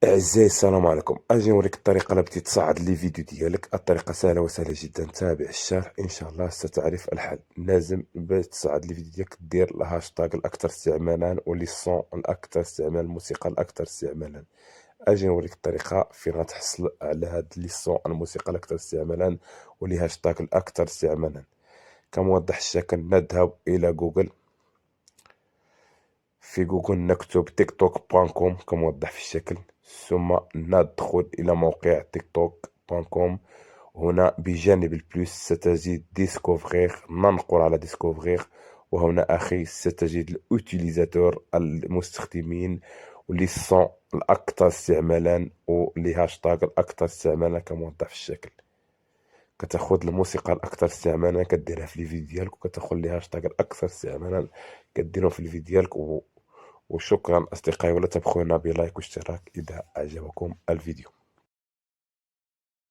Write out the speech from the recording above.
أعزائي السلام عليكم. أجي نوريك الطريقة اللي بغيتي تصعد لي فيديو ديالك. الطريقة سهلة وسهلة جدا، تابع الشرح إن شاء الله ستعرف الحل. لازم باش تصعد لي فيديو ديالك دير الهاشتاغ الأكثر استعمالا ولي الصون الأكثر استعمالا، الموسيقى الأكثر استعمالا. أجي نوريك الطريقة فين غتحصل على هاد لي الصون الموسيقى الأكثر استعمالا ولي هاشتاغ الأكثر استعمالا. كموضح الشكل نذهب إلى جوجل. في جوجل نكتب تيك توك بوان كوم كموضح في الشكل، ثم ندخل إلى موقع تيك توك بوان كوم. هنا بجانب البلوس ستجد ديسكوفغيغ، ننقر على ديسكوفغيغ. وهنا أخي ستجد الأوتيليزاتور المستخدمين واللي سون الأكثر استعمالا واللي هاشتاغ الأكثر استعمالا كموضح في الشكل. كتاخد الموسيقى الاكثر استعمالا كديرها في الفيديو ديالك، وكتاخد لي هاشتاغ الاكثر استعمالا كديرهم في الفيديو ديالك وشكرا اصدقائي، ولا تبخلونا بلايك واشتراك اذا اعجبكم الفيديو.